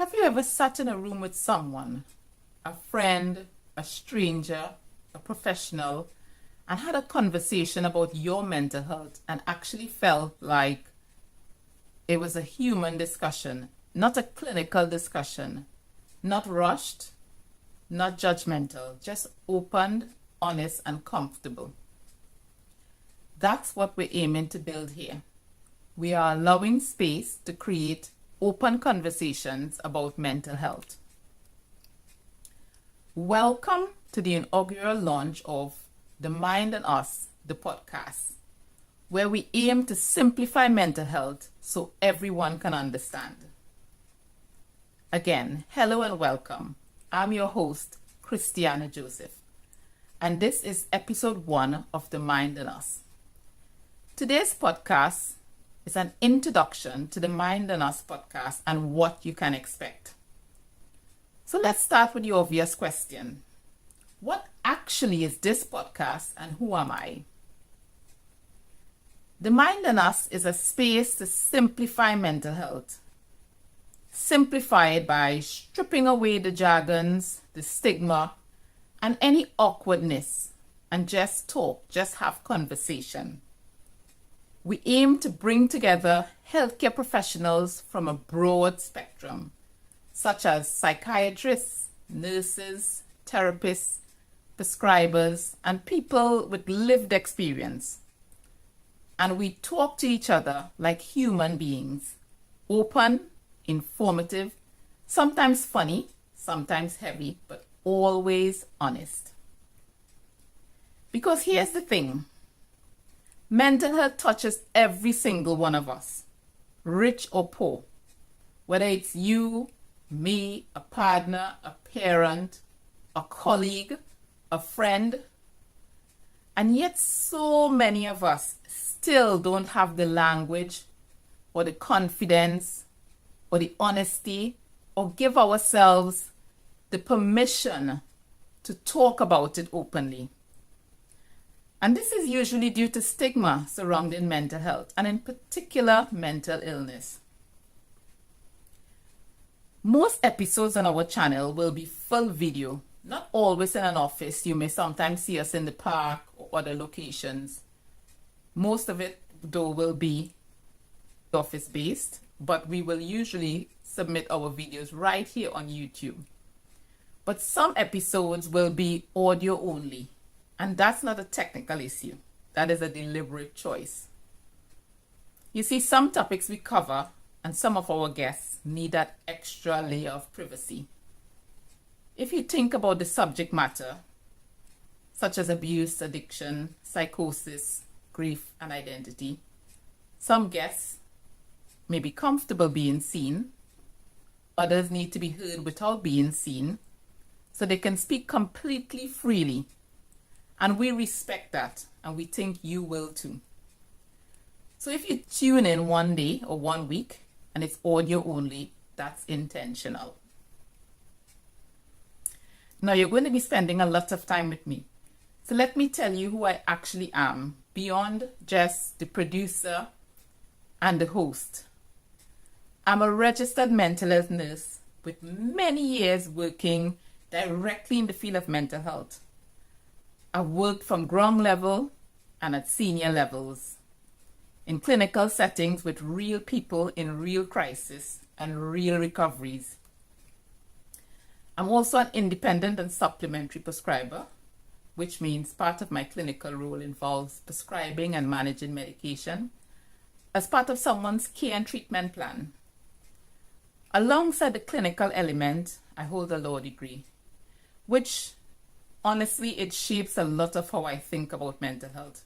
Have you ever sat in a room with someone, a friend, a stranger, a professional, and had a conversation about your mental health and actually felt like it was a human discussion, not a clinical discussion, not rushed, not judgmental, just open, honest, and comfortable? That's what we're aiming to build here. We are allowing space to create open conversations about mental health. Welcome to the inaugural launch of The Mind and Us, the podcast, where we aim to simplify mental health so everyone can understand. Again, hello and welcome. I'm your host, Christiana Joseph, and this is episode 1 of The Mind and Us. Today's podcast is an introduction to the Mind and Us podcast and what you can expect. So let's start with the obvious question. What actually is this podcast and who am I? The Mind and Us is a space to simplify mental health. Simplify it by stripping away the jargons, the stigma, and any awkwardness, and just talk, just have conversation. We aim to bring together healthcare professionals from a broad spectrum, such as psychiatrists, nurses, therapists, prescribers, and people with lived experience. And we talk to each other like human beings, open, informative, sometimes funny, sometimes heavy, but always honest. Because here's the thing. Mental health touches every single one of us, rich or poor, whether it's you, me, a partner, a parent, a colleague, a friend. And yet so many of us still don't have the language or the confidence or the honesty or give ourselves the permission to talk about it openly. And this is usually due to stigma surrounding mental health, and in particular, mental illness. Most episodes on our channel will be full video, not always in an office. You may sometimes see us in the park or other locations. Most of it, though, will be office-based, but we will usually submit our videos right here on YouTube. But some episodes will be audio only. And that's not a technical issue. That is a deliberate choice. You see, some topics we cover and some of our guests need that extra layer of privacy. If you think about the subject matter, such as abuse, addiction, psychosis, grief, and identity, some guests may be comfortable being seen. Others need to be heard without being seen, so they can speak completely freely. And we respect that, and we think you will too. So if you tune in one day or 1 week and it's audio only, that's intentional. Now you're going to be spending a lot of time with me. So let me tell you who I actually am, beyond just the producer and the host. I'm a registered mental health nurse with many years working directly in the field of mental health. I've worked from ground level and at senior levels in clinical settings with real people in real crisis and real recoveries. I'm also an independent and supplementary prescriber, which means part of my clinical role involves prescribing and managing medication as part of someone's care and treatment plan. Alongside the clinical element, I hold a law degree, which honestly, it shapes a lot of how I think about mental health,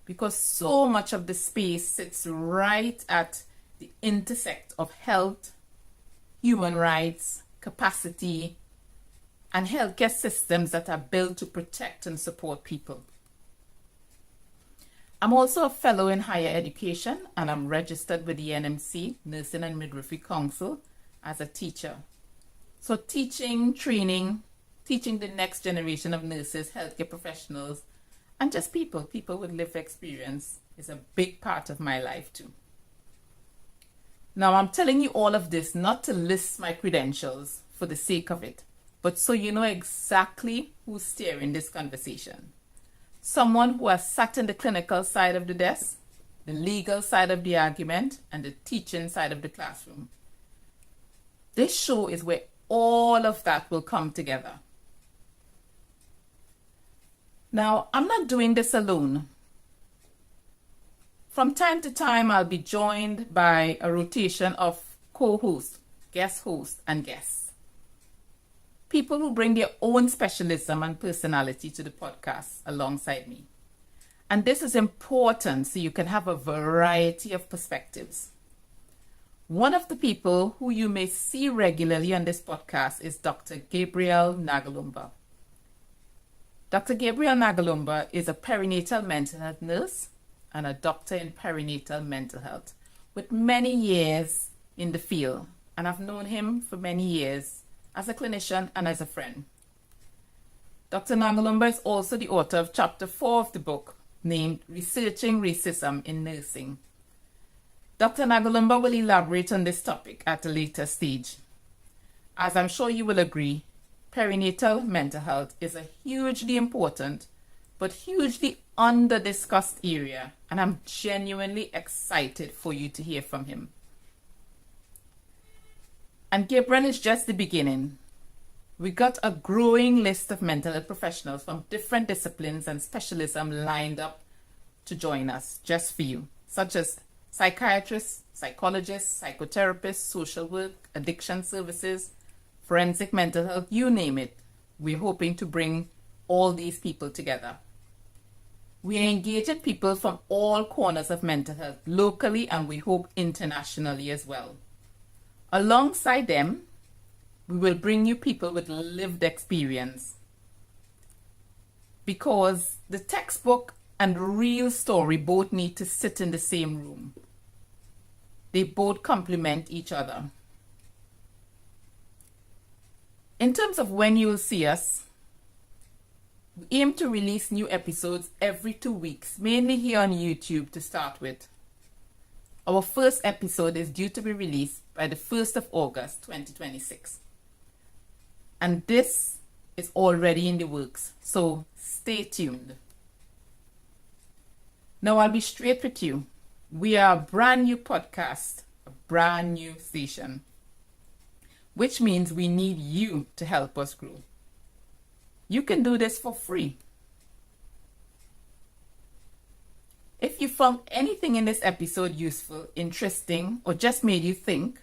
because so much of the space sits right at the intersect of health, human rights, capacity, and healthcare systems that are built to protect and support people. I'm also a fellow in higher education, and I'm registered with the NMC, Nursing and Midwifery Council, as a teacher. So teaching, training, teaching the next generation of nurses, healthcare professionals, and just people with lived experience is a big part of my life too. Now, I'm telling you all of this not to list my credentials for the sake of it, but so you know exactly who's steering this conversation. Someone who has sat in the clinical side of the desk, the legal side of the argument, and the teaching side of the classroom. This show is where all of that will come together. Now, I'm not doing this alone. From time to time, I'll be joined by a rotation of co-hosts, guest hosts, and guests. People who bring their own specialism and personality to the podcast alongside me. And this is important so you can have a variety of perspectives. One of the people who you may see regularly on this podcast is Dr. Gabriel Nagalumba. Dr. Gabriel Nagalumba is a perinatal mental health nurse and a doctor in perinatal mental health with many years in the field, and I've known him for many years as a clinician and as a friend. Dr. Nagalumba is also the author of Chapter 4 of the book named Researching Racism in Nursing. Dr. Nagalumba will elaborate on this topic at a later stage. As I'm sure you will agree, perinatal mental health is a hugely important but hugely under-discussed area, and I'm genuinely excited for you to hear from him. And Gabriel is just the beginning. We got a growing list of mental health professionals from different disciplines and specialism lined up to join us just for you, such as psychiatrists, psychologists, psychotherapists, social work, addiction services, forensic mental health, you name it. We're hoping to bring all these people together. We are engaging people from all corners of mental health, locally and we hope internationally as well. Alongside them, we will bring you people with lived experience. Because the textbook and real story both need to sit in the same room. They both complement each other. In terms of when you will see us, we aim to release new episodes every 2 weeks, mainly here on YouTube to start with. Our first episode is due to be released by the 1st of August 2026. And this is already in the works, so stay tuned. Now I'll be straight with you. We are a brand new podcast, a brand new station, which means we need you to help us grow. You can do this for free. If you found anything in this episode useful, interesting, or just made you think,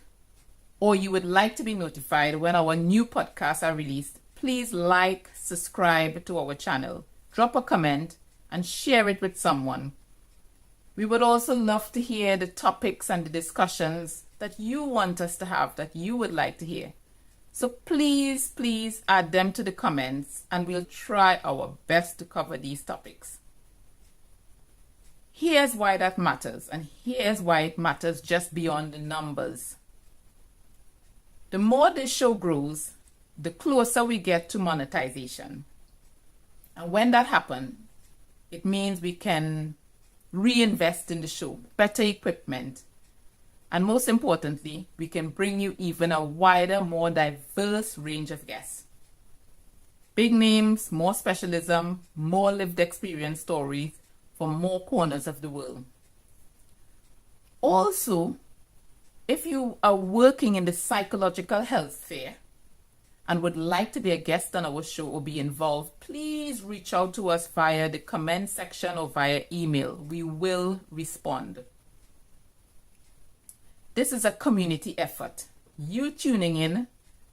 or you would like to be notified when our new podcasts are released, please like, subscribe to our channel, drop a comment, and share it with someone. We would also love to hear the topics and the discussions that you want us to have, that you would like to hear. So please add them to the comments and we'll try our best to cover these topics. Here's why that matters, and here's why it matters just beyond the numbers. The more this show grows, the closer we get to monetization. And when that happens, it means we can reinvest in the show, better equipment, and most importantly, we can bring you even a wider, more diverse range of guests. Big names, more specialism, more lived experience stories from more corners of the world. Also, if you are working in the psychological health sphere and would like to be a guest on our show or be involved, please reach out to us via the comment section or via email. We will respond. This is a community effort. You tuning in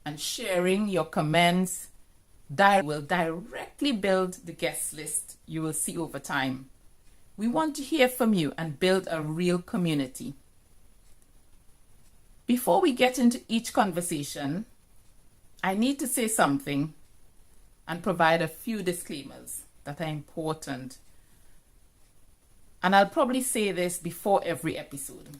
and sharing your comments will directly build the guest list you will see over time. We want to hear from you and build a real community. Before we get into each conversation, I need to say something and provide a few disclaimers that are important. And I'll probably say this before every episode.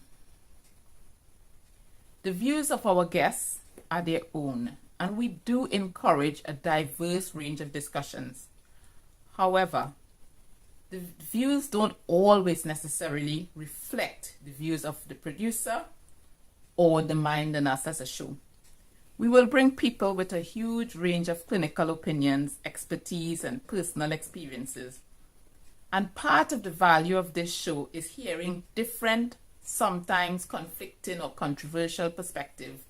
The views of our guests are their own, and we do encourage a diverse range of discussions. However, the views don't always necessarily reflect the views of the producer or The Mind and Us as a show. We will bring people with a huge range of clinical opinions, expertise, and personal experiences. And part of the value of this show is hearing different, sometimes conflicting or controversial perspectives.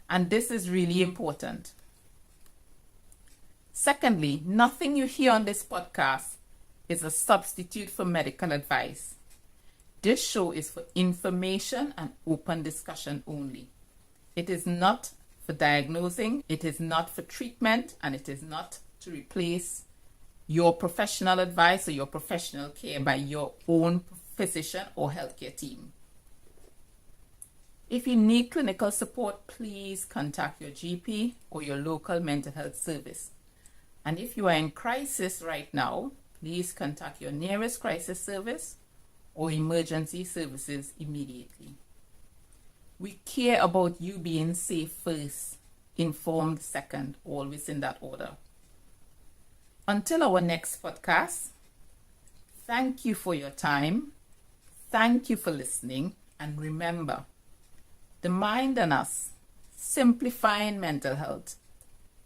And this is really important. Secondly, nothing you hear on this podcast is a substitute for medical advice. This show is for information and open discussion only. It is not for diagnosing, it is not for treatment, and it is not to replace your professional advice or your professional care by your own physician or healthcare team. If you need clinical support, please contact your GP or your local mental health service. And if you are in crisis right now, please contact your nearest crisis service or emergency services immediately. We care about you being safe first, informed second, always in that order. Until our next podcast, thank you for your time, thank you for listening, and remember, The Mind and Us, simplifying mental health.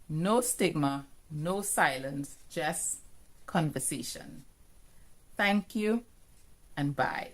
No stigma, no silence, just conversation. Thank you and bye.